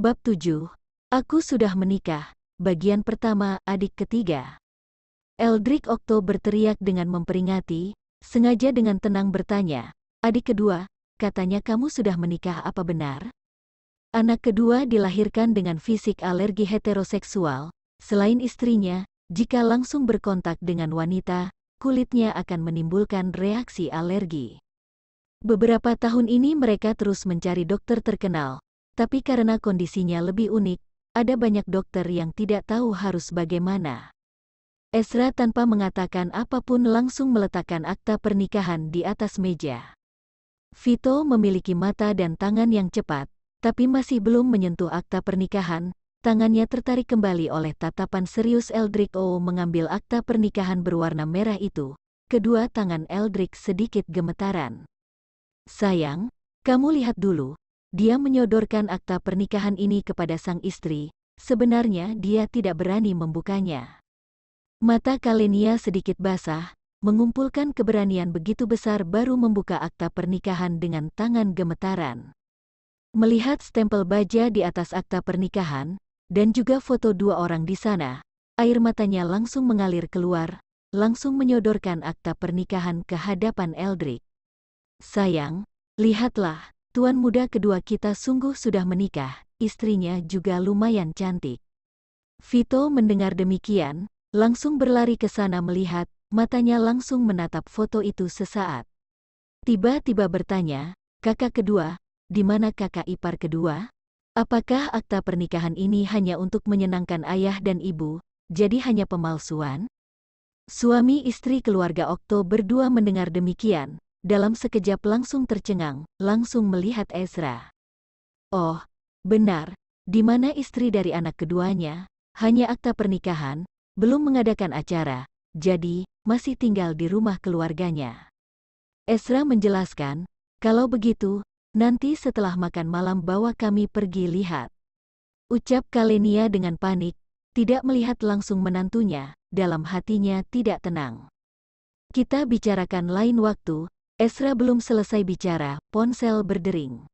Bab 7. Aku sudah menikah. Bagian pertama, adik ketiga. Eldrick Octo berteriak dengan memperingati, sengaja dengan tenang bertanya, adik kedua, katanya kamu sudah menikah apa benar? Anak kedua dilahirkan dengan fisik alergi heteroseksual. Selain istrinya, jika langsung berkontak dengan wanita, kulitnya akan menimbulkan reaksi alergi. Beberapa tahun ini mereka terus mencari dokter terkenal. Tapi karena kondisinya lebih unik, ada banyak dokter yang tidak tahu harus bagaimana. Ezra tanpa mengatakan apapun langsung meletakkan akta pernikahan di atas meja. Vito memiliki mata dan tangan yang cepat, tapi masih belum menyentuh akta pernikahan. Tangannya tertarik kembali oleh tatapan serius Eldrick mengambil akta pernikahan berwarna merah itu. Kedua tangan Eldrick sedikit gemetaran. Sayang, kamu lihat dulu. Dia menyodorkan akta pernikahan ini kepada sang istri. Sebenarnya dia tidak berani membukanya. Mata Kalenia sedikit basah, mengumpulkan keberanian begitu besar baru membuka akta pernikahan dengan tangan gemetaran. Melihat stempel baja di atas akta pernikahan, dan juga foto dua orang di sana, air matanya langsung mengalir keluar, langsung menyodorkan akta pernikahan ke hadapan Eldrick. Sayang, lihatlah. Tuan muda kedua kita sungguh sudah menikah, istrinya juga lumayan cantik. Vito mendengar demikian, langsung berlari ke sana melihat, matanya langsung menatap foto itu sesaat. Tiba-tiba bertanya, kakak kedua, di mana kakak ipar kedua? Apakah akta pernikahan ini hanya untuk menyenangkan ayah dan ibu, jadi hanya pemalsuan? Suami istri keluarga Octo berdua mendengar demikian. Dalam sekejap langsung tercengang, langsung melihat Ezra. Oh, benar, di mana istri dari anak keduanya? Hanya akta pernikahan, belum mengadakan acara, jadi masih tinggal di rumah keluarganya. Ezra menjelaskan, kalau begitu, nanti setelah makan malam bawa kami pergi lihat. Ucap Kalenia dengan panik, tidak melihat langsung menantunya, dalam hatinya tidak tenang. Kita bicarakan lain waktu. Ezra belum selesai bicara, ponsel berdering.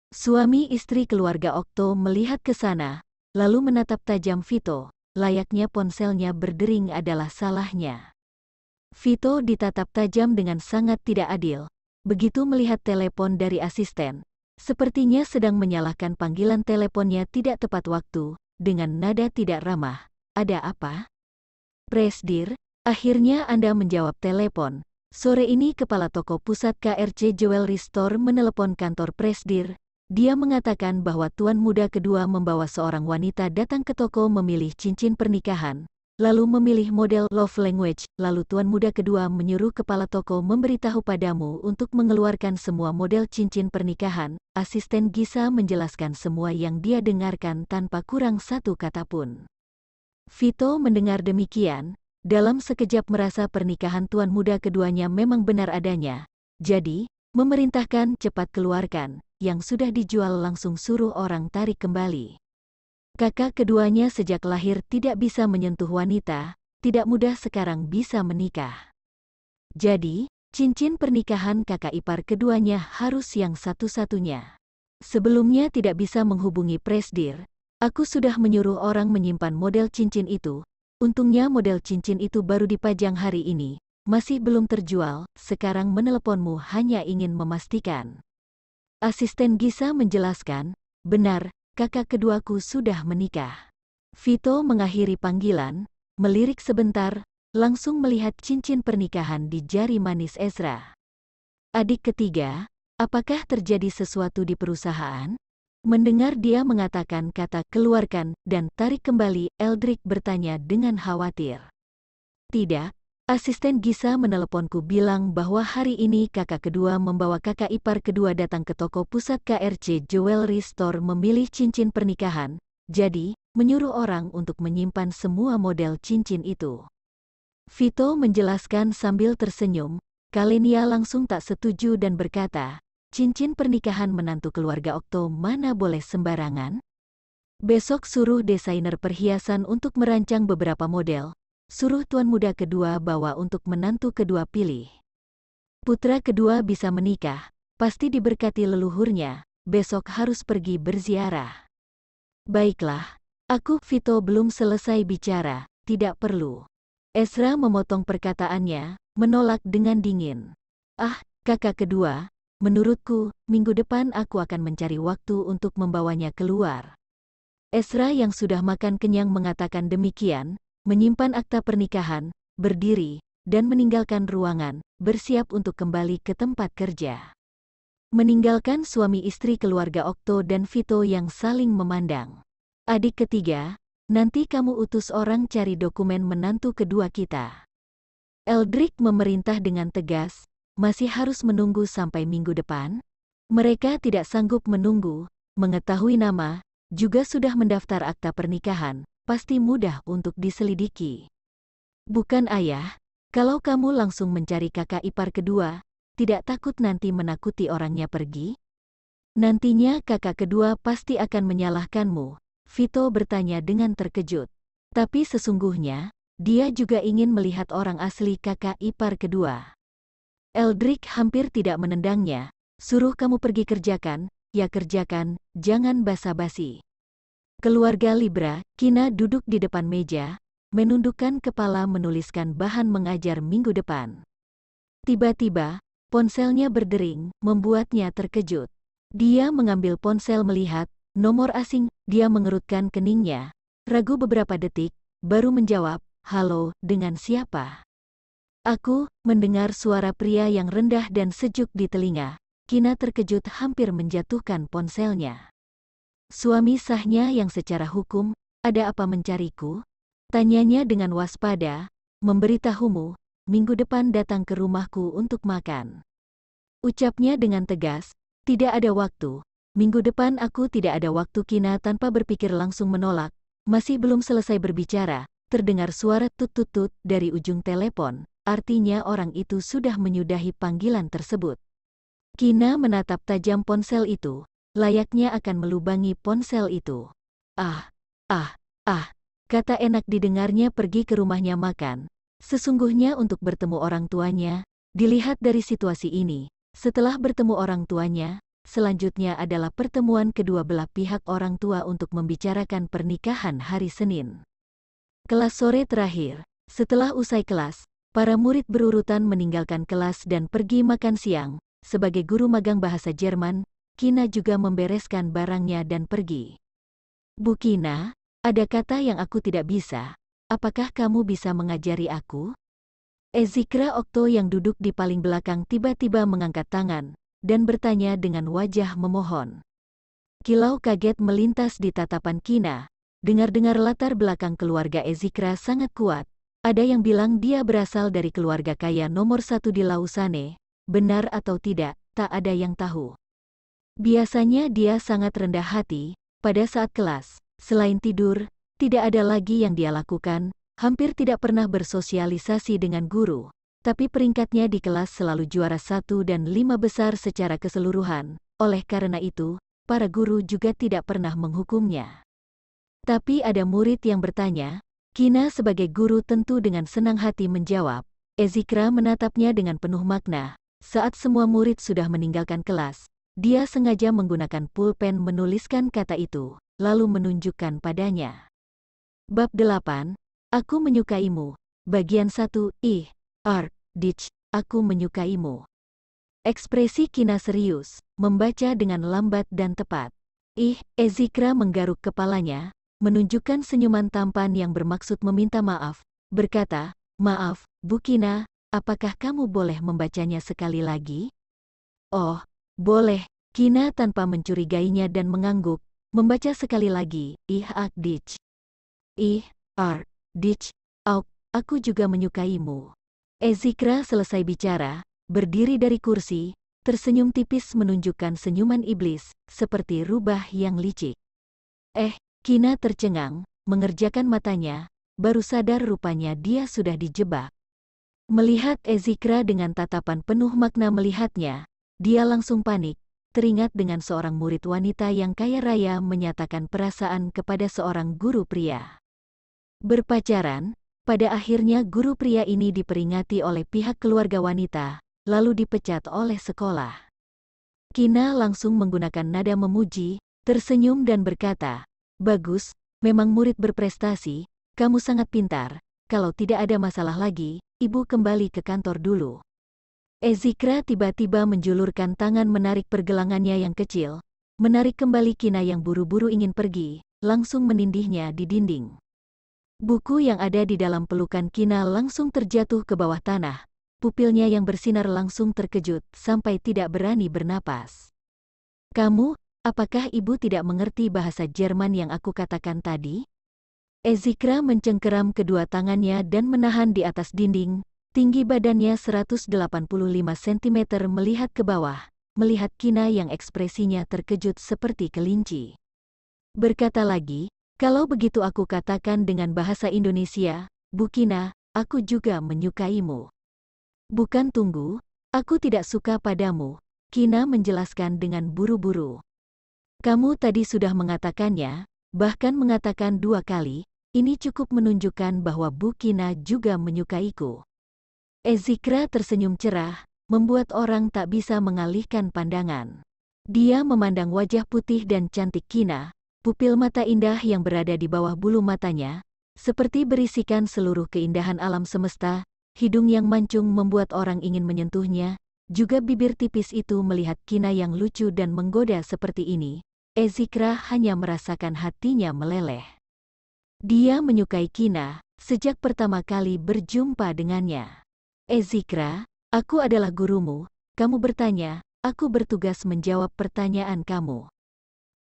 Suami istri keluarga Octo melihat ke sana, lalu menatap tajam Vito, layaknya ponselnya berdering adalah salahnya. Vito ditatap tajam dengan sangat tidak adil. Begitu melihat telepon dari asisten, sepertinya sedang menyalahkan panggilan teleponnya tidak tepat waktu, dengan nada tidak ramah. Ada apa? Presdir, akhirnya Anda menjawab telepon. Sore ini Kepala Toko Pusat KRC Jewelry Store menelepon kantor Presdir. Dia mengatakan bahwa tuan muda kedua membawa seorang wanita datang ke toko memilih cincin pernikahan, lalu memilih model love language, lalu tuan muda kedua menyuruh kepala toko memberitahu padamu untuk mengeluarkan semua model cincin pernikahan. Asisten Gisa menjelaskan semua yang dia dengarkan tanpa kurang satu kata pun. Vito mendengar demikian. Dalam sekejap merasa pernikahan tuan muda keduanya memang benar adanya. Jadi, memerintahkan cepat keluarkan, yang sudah dijual langsung suruh orang tarik kembali. Kakak keduanya sejak lahir tidak bisa menyentuh wanita, tidak mudah sekarang bisa menikah. Jadi, cincin pernikahan kakak ipar keduanya harus yang satu-satunya. Sebelumnya tidak bisa menghubungi Presdir, aku sudah menyuruh orang menyimpan model cincin itu. Untungnya model cincin itu baru dipajang hari ini, masih belum terjual, sekarang meneleponmu hanya ingin memastikan. Asisten Gisa menjelaskan, benar, kakak keduaku sudah menikah. Vito mengakhiri panggilan, melirik sebentar, langsung melihat cincin pernikahan di jari manis Ezra. Adik ketiga, apakah terjadi sesuatu di perusahaan? Mendengar dia mengatakan kata keluarkan dan tarik kembali, Eldrick bertanya dengan khawatir. Tidak, asisten Gisa meneleponku bilang bahwa hari ini kakak kedua membawa kakak ipar kedua datang ke toko pusat KRC Jewelry Store memilih cincin pernikahan, jadi menyuruh orang untuk menyimpan semua model cincin itu. Vito menjelaskan sambil tersenyum. Kalenia langsung tak setuju dan berkata, cincin pernikahan menantu keluarga Octo mana boleh sembarangan? Besok suruh desainer perhiasan untuk merancang beberapa model. Suruh tuan muda kedua bawa untuk menantu kedua pilih. Putra kedua bisa menikah, pasti diberkati leluhurnya, besok harus pergi berziarah. Baiklah, Vito belum selesai bicara, tidak perlu. Ezra memotong perkataannya, menolak dengan dingin. Kakak kedua, menurutku, minggu depan aku akan mencari waktu untuk membawanya keluar. Ezra yang sudah makan kenyang mengatakan demikian, menyimpan akta pernikahan, berdiri, dan meninggalkan ruangan, bersiap untuk kembali ke tempat kerja. Meninggalkan suami istri keluarga Okto dan Vito yang saling memandang. Adik ketiga, nanti kamu utus orang cari dokumen menantu kedua kita. Eldrick memerintah dengan tegas, masih harus menunggu sampai minggu depan? Mereka tidak sanggup menunggu, mengetahui nama, juga sudah mendaftar akta pernikahan, pasti mudah untuk diselidiki. Bukan ayah, kalau kamu langsung mencari kakak ipar kedua, tidak takut nanti menakuti orangnya pergi? Nantinya kakak kedua pasti akan menyalahkanmu, Vito bertanya dengan terkejut. Tapi sesungguhnya, dia juga ingin melihat orang asli kakak ipar kedua. Eldrick hampir tidak menendangnya, suruh kamu pergi kerjakan, ya kerjakan, jangan basa-basi. Keluarga Libra, Kina duduk di depan meja, menundukkan kepala menuliskan bahan mengajar minggu depan. Tiba-tiba, ponselnya berdering, membuatnya terkejut. Dia mengambil ponsel melihat nomor asing, dia mengerutkan keningnya, ragu beberapa detik, baru menjawab, "Halo, dengan siapa?" Aku mendengar suara pria yang rendah dan sejuk di telinga. Kina terkejut hampir menjatuhkan ponselnya. Suami sahnya yang secara hukum, ada apa mencariku? Tanyanya dengan waspada, memberitahumu, minggu depan datang ke rumahku untuk makan. Ucapnya dengan tegas, tidak ada waktu. Minggu depan aku tidak ada waktu. Kina tanpa berpikir langsung menolak. Masih belum selesai berbicara, terdengar suara tut-tut-tut dari ujung telepon, artinya orang itu sudah menyudahi panggilan tersebut. Kina menatap tajam ponsel itu, layaknya akan melubangi ponsel itu. Kata enak didengarnya pergi ke rumahnya makan. Sesungguhnya untuk bertemu orang tuanya, dilihat dari situasi ini, setelah bertemu orang tuanya, selanjutnya adalah pertemuan kedua belah pihak orang tua untuk membicarakan pernikahan hari Senin. Kelas sore terakhir, setelah usai kelas, para murid berurutan meninggalkan kelas dan pergi makan siang. Sebagai guru magang bahasa Jerman, Kina juga membereskan barangnya dan pergi. Bu Kina, ada kata yang aku tidak bisa. Apakah kamu bisa mengajari aku? Ezikra Okto yang duduk di paling belakang tiba-tiba mengangkat tangan dan bertanya dengan wajah memohon. Kilau kaget melintas di tatapan Kina. Dengar-dengar latar belakang keluarga Ezikra sangat kuat. Ada yang bilang dia berasal dari keluarga kaya nomor 1 di Lausanne. Benar atau tidak, tak ada yang tahu. Biasanya dia sangat rendah hati. Pada saat kelas, selain tidur, tidak ada lagi yang dia lakukan. Hampir tidak pernah bersosialisasi dengan guru. Tapi peringkatnya di kelas selalu juara 1 dan 5 besar secara keseluruhan. Oleh karena itu, para guru juga tidak pernah menghukumnya. Tapi ada murid yang bertanya, Kina sebagai guru tentu dengan senang hati menjawab. Ezikra menatapnya dengan penuh makna. Saat semua murid sudah meninggalkan kelas, dia sengaja menggunakan pulpen menuliskan kata itu, lalu menunjukkan padanya. Bab 8, Aku menyukaimu. Bagian 1, Dich, aku menyukaimu. Ekspresi Kina serius, membaca dengan lambat dan tepat. Ezikra menggaruk kepalanya, menunjukkan senyuman tampan yang bermaksud meminta maaf, berkata, "Maaf, Bu Kina, apakah kamu boleh membacanya sekali lagi?" "Oh, boleh." Kina tanpa mencurigainya dan mengangguk, membaca sekali lagi, Dich. Dich, aku juga menyukaimu. Ezikra selesai bicara, berdiri dari kursi, tersenyum tipis menunjukkan senyuman iblis, seperti rubah yang licik. Kina tercengang, mengerjakan matanya, baru sadar rupanya dia sudah dijebak. Melihat Ezikra dengan tatapan penuh makna melihatnya, dia langsung panik, teringat dengan seorang murid wanita yang kaya raya menyatakan perasaan kepada seorang guru pria. Berpacaran, pada akhirnya guru pria ini diperingati oleh pihak keluarga wanita, lalu dipecat oleh sekolah. Kina langsung menggunakan nada memuji, tersenyum dan berkata, Bagus, memang murid berprestasi, kamu sangat pintar. Kalau tidak ada masalah lagi, ibu kembali ke kantor dulu. Ezikra tiba-tiba menjulurkan tangan menarik pergelangannya yang kecil, menarik kembali Kina yang buru-buru ingin pergi, langsung menindihnya di dinding. Buku yang ada di dalam pelukan Kina langsung terjatuh ke bawah tanah, pupilnya yang bersinar langsung terkejut sampai tidak berani bernapas. Kamu, apakah ibu tidak mengerti bahasa Jerman yang aku katakan tadi? Ezikra mencengkeram kedua tangannya dan menahan di atas dinding. Tinggi badannya 185 cm melihat ke bawah, melihat Kina yang ekspresinya terkejut seperti kelinci. Berkata lagi, kalau begitu aku katakan dengan bahasa Indonesia, Bu Kina, aku juga menyukaimu. Bukan tunggu, aku tidak suka padamu, Kina menjelaskan dengan buru-buru. Kamu tadi sudah mengatakannya, bahkan mengatakan 2 kali, ini cukup menunjukkan bahwa Bu Kina juga menyukaiku. Ezikra tersenyum cerah, membuat orang tak bisa mengalihkan pandangan. Dia memandang wajah putih dan cantik Kina, pupil mata indah yang berada di bawah bulu matanya, seperti berisikan seluruh keindahan alam semesta, hidung yang mancung membuat orang ingin menyentuhnya, juga bibir tipis itu melihat Kina yang lucu dan menggoda seperti ini. Ezikra hanya merasakan hatinya meleleh. Dia menyukai Kina sejak pertama kali berjumpa dengannya. Ezikra, aku adalah gurumu, kamu bertanya, aku bertugas menjawab pertanyaan kamu.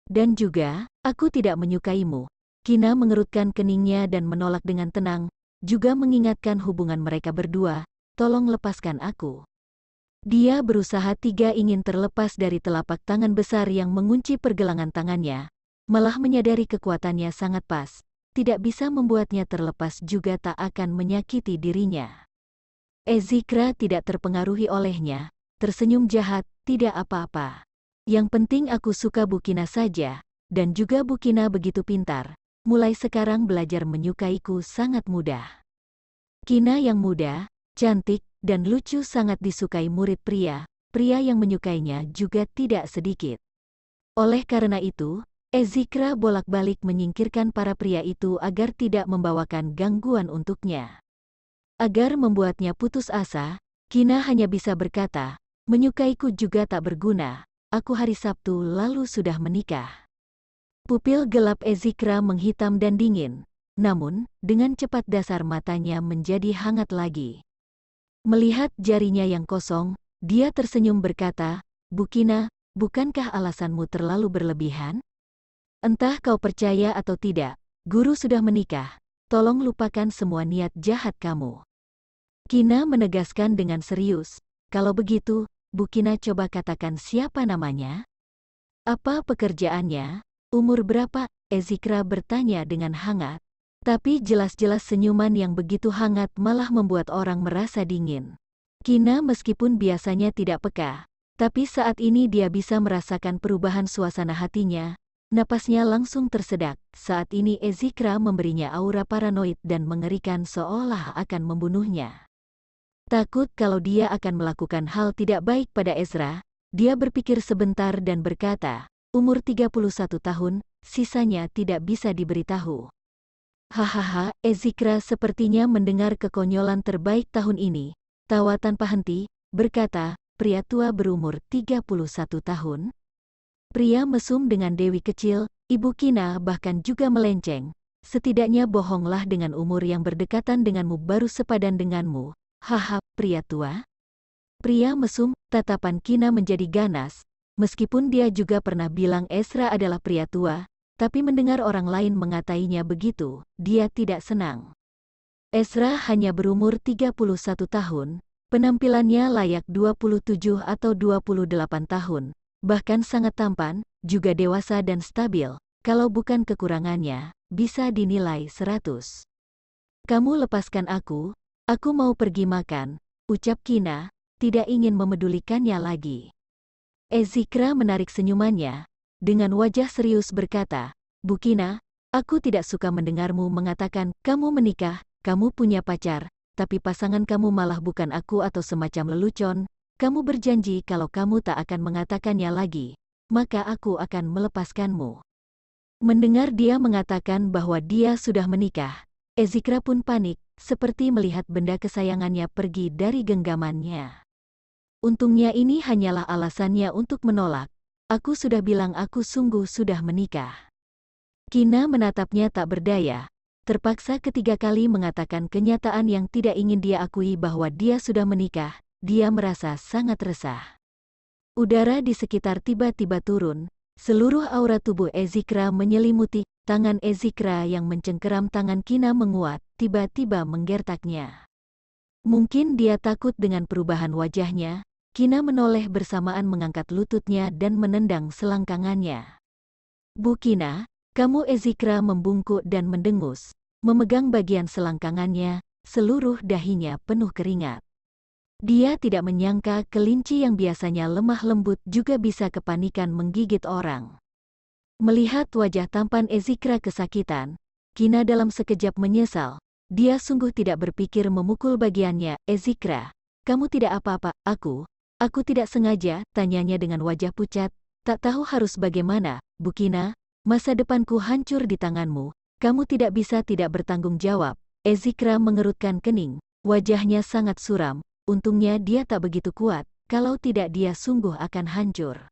Dan juga, aku tidak menyukaimu. Kina mengerutkan keningnya dan menolak dengan tenang, juga mengingatkan hubungan mereka berdua, tolong lepaskan aku. Dia berusaha ingin terlepas dari telapak tangan besar yang mengunci pergelangan tangannya, malah menyadari kekuatannya sangat pas, tidak bisa membuatnya terlepas juga tak akan menyakiti dirinya. Ezikra tidak terpengaruhi olehnya, tersenyum jahat, tidak apa-apa. Yang penting aku suka Bu Kina saja, dan juga Bu Kina begitu pintar, mulai sekarang belajar menyukaiku sangat mudah. Kina yang muda, cantik, dan lucu sangat disukai murid pria yang menyukainya juga tidak sedikit. Oleh karena itu, Ezikra bolak-balik menyingkirkan para pria itu agar tidak membawakan gangguan untuknya. Agar membuatnya putus asa, Kina hanya bisa berkata, menyukaiku juga tak berguna, aku hari Sabtu lalu sudah menikah. Pupil gelap Ezikra menghitam dan dingin, namun, dengan cepat dasar matanya menjadi hangat lagi. Melihat jarinya yang kosong, dia tersenyum berkata, Bu Kina, bukankah alasanmu terlalu berlebihan? Entah kau percaya atau tidak, guru sudah menikah, tolong lupakan semua niat jahat kamu. Kina menegaskan dengan serius, kalau begitu, Bu Kina coba katakan siapa namanya? Apa pekerjaannya? Umur berapa? Ezikra bertanya dengan hangat. Tapi jelas-jelas senyuman yang begitu hangat malah membuat orang merasa dingin. Kina meskipun biasanya tidak peka, tapi saat ini dia bisa merasakan perubahan suasana hatinya. Napasnya langsung tersedak, saat ini Ezikra memberinya aura paranoid dan mengerikan seolah akan membunuhnya. Takut kalau dia akan melakukan hal tidak baik pada Ezra, dia berpikir sebentar dan berkata, umur 31 tahun, sisanya tidak bisa diberitahu. Hahaha, Ezikra sepertinya mendengar kekonyolan terbaik tahun ini, tawa tanpa henti, berkata, pria tua berumur 31 tahun. Pria mesum dengan Dewi kecil, Ibu Kina bahkan juga melenceng, setidaknya bohonglah dengan umur yang berdekatan denganmu baru sepadan denganmu. Haha, pria tua? Pria mesum, tatapan Kina menjadi ganas, meskipun dia juga pernah bilang Ezra adalah pria tua, tapi mendengar orang lain mengatainya begitu, dia tidak senang. Ezra hanya berumur 31 tahun, penampilannya layak 27 atau 28 tahun, bahkan sangat tampan, juga dewasa dan stabil, kalau bukan kekurangannya, bisa dinilai 100. Kamu lepaskan aku mau pergi makan, ucap Kina, tidak ingin memedulikannya lagi. Ezikra menarik senyumannya, dengan wajah serius berkata, Bu Kina, aku tidak suka mendengarmu mengatakan, kamu menikah, kamu punya pacar, tapi pasangan kamu malah bukan aku atau semacam lelucon, kamu berjanji kalau kamu tak akan mengatakannya lagi, maka aku akan melepaskanmu. Mendengar dia mengatakan bahwa dia sudah menikah, Ezikra pun panik, seperti melihat benda kesayangannya pergi dari genggamannya. Untungnya ini hanyalah alasannya untuk menolak. Aku sudah bilang aku sungguh sudah menikah. Kina menatapnya tak berdaya, terpaksa ketiga kali mengatakan kenyataan yang tidak ingin dia akui bahwa dia sudah menikah. Dia merasa sangat resah. Udara di sekitar tiba-tiba turun. Seluruh aura tubuh Ezikra menyelimuti, tangan Ezikra yang mencengkeram tangan Kina menguat, tiba-tiba menggertaknya. Mungkin dia takut dengan perubahan wajahnya, Kina menoleh bersamaan mengangkat lututnya dan menendang selangkangannya. Bu Kina, kamu Ezikra membungkuk dan mendengus, memegang bagian selangkangannya, seluruh dahinya penuh keringat. Dia tidak menyangka kelinci yang biasanya lemah lembut juga bisa kepanikan menggigit orang. Melihat wajah tampan Ezikra kesakitan, Kina dalam sekejap menyesal. Dia sungguh tidak berpikir memukul bagiannya. Ezikra, kamu tidak apa-apa, aku tidak sengaja, tanyanya dengan wajah pucat. Tak tahu harus bagaimana, Bu Kina, masa depanku hancur di tanganmu, kamu tidak bisa tidak bertanggung jawab. Ezikra mengerutkan kening, wajahnya sangat suram. Untungnya dia tak begitu kuat, kalau tidak dia sungguh akan hancur.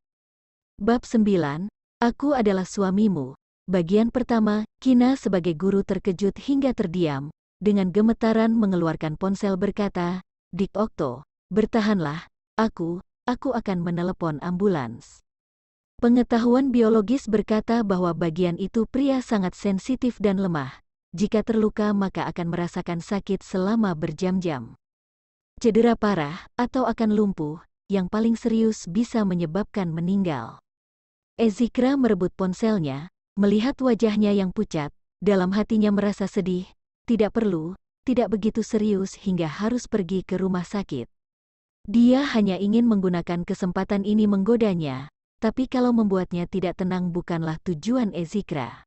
Bab 9, Aku adalah suamimu. Bagian pertama, Kina sebagai guru terkejut hingga terdiam, dengan gemetaran mengeluarkan ponsel berkata, Dik Okto, bertahanlah, aku akan menelepon ambulans. Pengetahuan biologis berkata bahwa bagian itu pria sangat sensitif dan lemah. Jika terluka maka akan merasakan sakit selama berjam-jam. Cedera parah, atau akan lumpuh, yang paling serius bisa menyebabkan meninggal. Ezikra merebut ponselnya, melihat wajahnya yang pucat, dalam hatinya merasa sedih, tidak begitu serius hingga harus pergi ke rumah sakit. Dia hanya ingin menggunakan kesempatan ini menggodanya, tapi kalau membuatnya tidak tenang bukanlah tujuan Ezikra.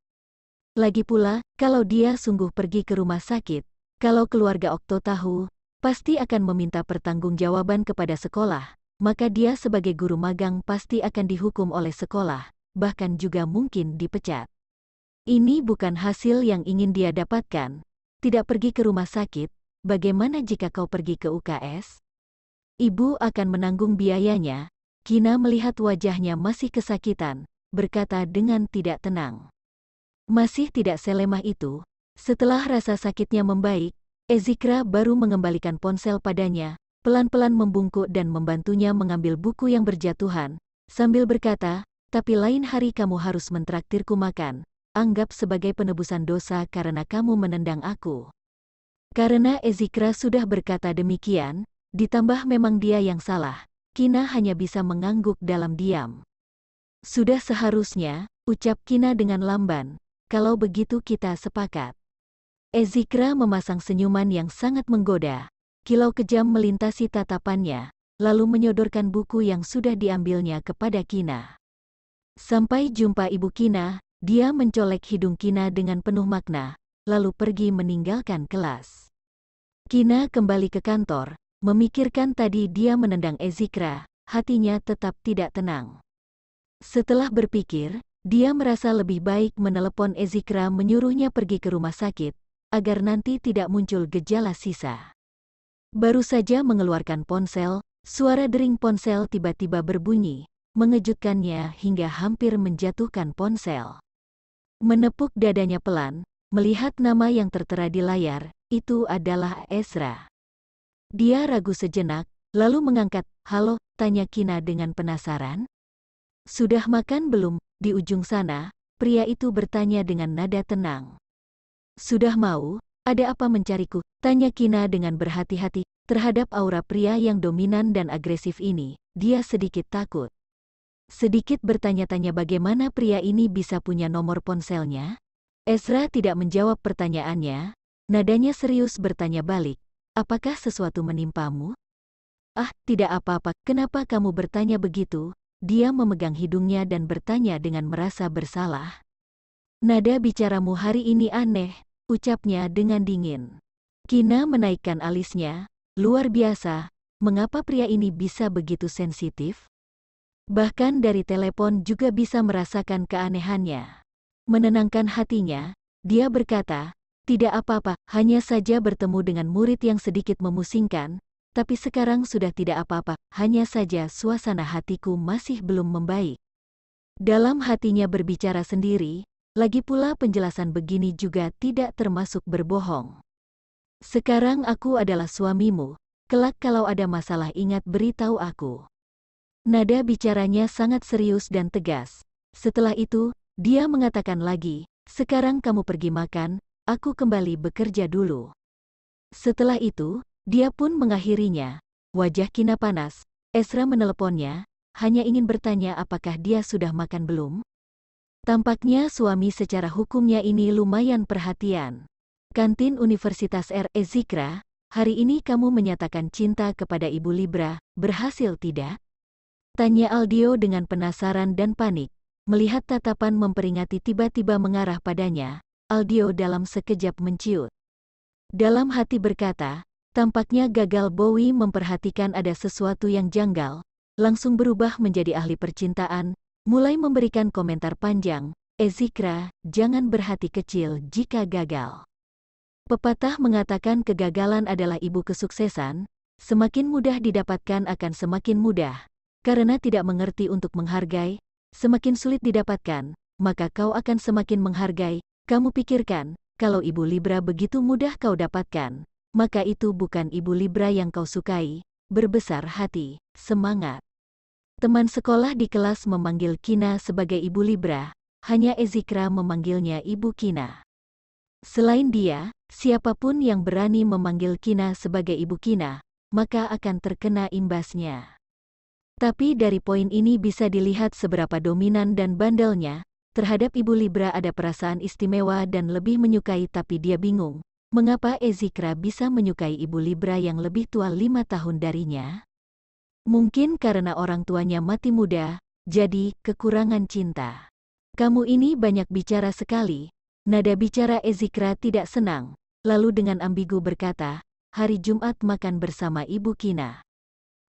Lagi pula, kalau dia sungguh pergi ke rumah sakit, kalau keluarga Okto tahu, pasti akan meminta pertanggungjawaban kepada sekolah, maka dia sebagai guru magang pasti akan dihukum oleh sekolah, bahkan juga mungkin dipecat. Ini bukan hasil yang ingin dia dapatkan. Tidak pergi ke rumah sakit, bagaimana jika kau pergi ke UKS? Ibu akan menanggung biayanya. Kina melihat wajahnya masih kesakitan, berkata dengan tidak tenang. Masih tidak selemah itu, setelah rasa sakitnya membaik, Ezikra baru mengembalikan ponsel padanya, pelan-pelan membungkuk dan membantunya mengambil buku yang berjatuhan, sambil berkata, tapi lain hari kamu harus mentraktirku makan, anggap sebagai penebusan dosa karena kamu menendang aku. Karena Ezikra sudah berkata demikian, ditambah memang dia yang salah, Kina hanya bisa mengangguk dalam diam. Sudah seharusnya, ucap Kina dengan lamban, kalau begitu kita sepakat. Ezikra memasang senyuman yang sangat menggoda. Kilau kejam melintasi tatapannya, lalu menyodorkan buku yang sudah diambilnya kepada Kina. Sampai jumpa Ibu Kina, dia mencolek hidung Kina dengan penuh makna, lalu pergi meninggalkan kelas. Kina kembali ke kantor, memikirkan tadi dia menendang Ezikra, hatinya tetap tidak tenang. Setelah berpikir, dia merasa lebih baik menelepon Ezikra menyuruhnya pergi ke rumah sakit, agar nanti tidak muncul gejala sisa. Baru saja mengeluarkan ponsel, suara dering ponsel tiba-tiba berbunyi, mengejutkannya hingga hampir menjatuhkan ponsel. Menepuk dadanya pelan, melihat nama yang tertera di layar, itu adalah Ezra. Dia ragu sejenak, lalu mengangkat, "Halo," tanya Kina dengan penasaran. "Sudah makan belum?" Di ujung sana, pria itu bertanya dengan nada tenang. "Sudah mau, ada apa mencariku?" Tanya Kina dengan berhati-hati. Terhadap aura pria yang dominan dan agresif ini, dia sedikit takut. Sedikit bertanya-tanya bagaimana pria ini bisa punya nomor ponselnya. Ezra tidak menjawab pertanyaannya, nadanya serius bertanya balik, "Apakah sesuatu menimpamu?" "Ah, tidak apa-apa, kenapa kamu bertanya begitu?" Dia memegang hidungnya dan bertanya dengan merasa bersalah. "Nada bicaramu hari ini aneh," ucapnya dengan dingin. Kina menaikkan alisnya, "Luar biasa, mengapa pria ini bisa begitu sensitif? Bahkan dari telepon juga bisa merasakan keanehannya." Menenangkan hatinya, dia berkata, "Tidak apa-apa, hanya saja bertemu dengan murid yang sedikit memusingkan, tapi sekarang sudah tidak apa-apa, hanya saja suasana hatiku masih belum membaik." Dalam hatinya berbicara sendiri, lagi pula penjelasan begini juga tidak termasuk berbohong. "Sekarang aku adalah suamimu, kelak kalau ada masalah ingat beritahu aku." Nada bicaranya sangat serius dan tegas. Setelah itu, dia mengatakan lagi, "Sekarang kamu pergi makan, aku kembali bekerja dulu." Setelah itu, dia pun mengakhirinya. Wajah Kina panas. Ezra meneleponnya, hanya ingin bertanya apakah dia sudah makan belum. Tampaknya suami secara hukumnya ini lumayan perhatian. Kantin Universitas Ezikra, hari ini kamu menyatakan cinta kepada Ibu Libra, berhasil tidak? Tanya Aldio dengan penasaran dan panik. Melihat tatapan memperingati tiba-tiba mengarah padanya, Aldio dalam sekejap menciut. Dalam hati berkata, tampaknya gagal. Bowie memperhatikan ada sesuatu yang janggal, langsung berubah menjadi ahli percintaan, mulai memberikan komentar panjang, "Ezikra, jangan berhati kecil jika gagal. Pepatah mengatakan kegagalan adalah ibu kesuksesan, semakin mudah didapatkan akan semakin mudah. Karena tidak mengerti untuk menghargai, semakin sulit didapatkan, maka kau akan semakin menghargai. Kamu pikirkan, kalau Ibu Libra begitu mudah kau dapatkan, maka itu bukan Ibu Libra yang kau sukai. Berbesar hati, semangat." Teman sekolah di kelas memanggil Kina sebagai Ibu Libra, hanya Ezikra memanggilnya Ibu Kina. Selain dia, siapapun yang berani memanggil Kina sebagai Ibu Kina, maka akan terkena imbasnya. Tapi dari poin ini bisa dilihat seberapa dominan dan bandelnya, terhadap Ibu Libra ada perasaan istimewa dan lebih menyukai, tapi dia bingung, mengapa Ezikra bisa menyukai Ibu Libra yang lebih tua 5 tahun darinya? Mungkin karena orang tuanya mati muda, jadi kekurangan cinta. "Kamu ini banyak bicara sekali." Nada bicara Ezikra tidak senang, lalu dengan ambigu berkata, "Hari Jumat makan bersama Ibu Kina."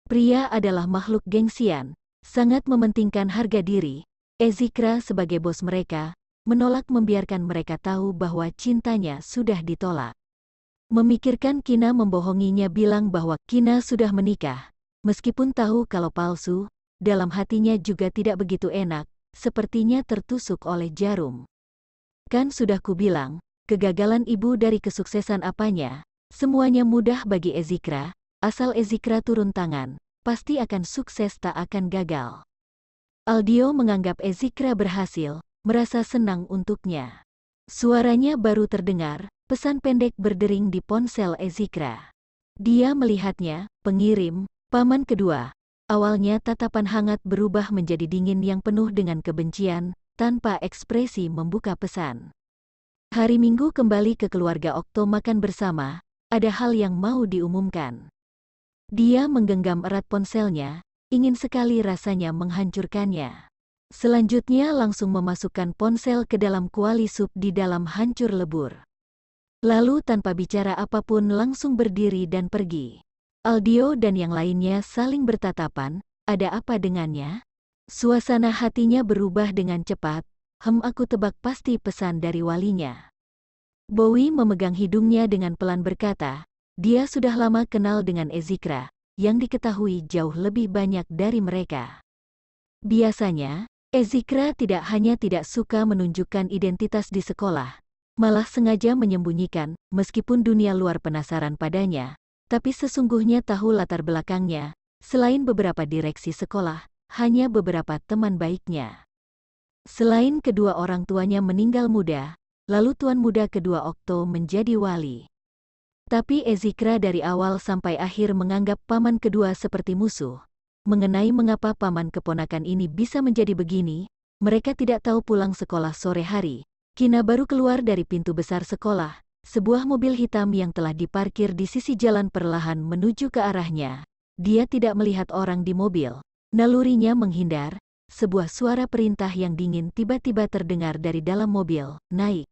Pria adalah makhluk gengsian, sangat mementingkan harga diri. Ezikra sebagai bos mereka, menolak membiarkan mereka tahu bahwa cintanya sudah ditolak. Memikirkan Kina membohonginya bilang bahwa Kina sudah menikah. Meskipun tahu kalau palsu, dalam hatinya juga tidak begitu enak, sepertinya tertusuk oleh jarum. "Kan sudah kubilang, kegagalan ibu dari kesuksesan apanya, semuanya mudah bagi Ezikra. Asal Ezikra turun tangan, pasti akan sukses tak akan gagal." Aldio menganggap Ezikra berhasil, merasa senang untuknya. Suaranya baru terdengar, pesan pendek berdering di ponsel Ezikra. Dia melihatnya, "Pengirim, paman kedua." Awalnya tatapan hangat berubah menjadi dingin yang penuh dengan kebencian, tanpa ekspresi membuka pesan. Hari Minggu kembali ke keluarga Okto makan bersama, ada hal yang mau diumumkan. Dia menggenggam erat ponselnya, ingin sekali rasanya menghancurkannya. Selanjutnya langsung memasukkan ponsel ke dalam kuali sup di dalam hancur lebur. Lalu tanpa bicara apapun langsung berdiri dan pergi. Aldio dan yang lainnya saling bertatapan, ada apa dengannya? Suasana hatinya berubah dengan cepat, aku tebak pasti pesan dari walinya." Bowie memegang hidungnya dengan pelan berkata, dia sudah lama kenal dengan Ezikra, yang diketahui jauh lebih banyak dari mereka. Biasanya, Ezikra tidak hanya tidak suka menunjukkan identitas di sekolah, malah sengaja menyembunyikan, meskipun dunia luar penasaran padanya, tapi sesungguhnya tahu latar belakangnya. Selain beberapa direksi sekolah, hanya beberapa teman baiknya. Selain kedua orang tuanya meninggal muda, lalu tuan muda kedua Okto menjadi wali. Tapi Ezikra dari awal sampai akhir menganggap paman kedua seperti musuh. Mengenai mengapa paman keponakan ini bisa menjadi begini, mereka tidak tahu. Pulang sekolah sore hari, Kina baru keluar dari pintu besar sekolah. Sebuah mobil hitam yang telah diparkir di sisi jalan perlahan menuju ke arahnya. Dia tidak melihat orang di mobil. Nalurinya menghindar. Sebuah suara perintah yang dingin tiba-tiba terdengar dari dalam mobil, "Naik."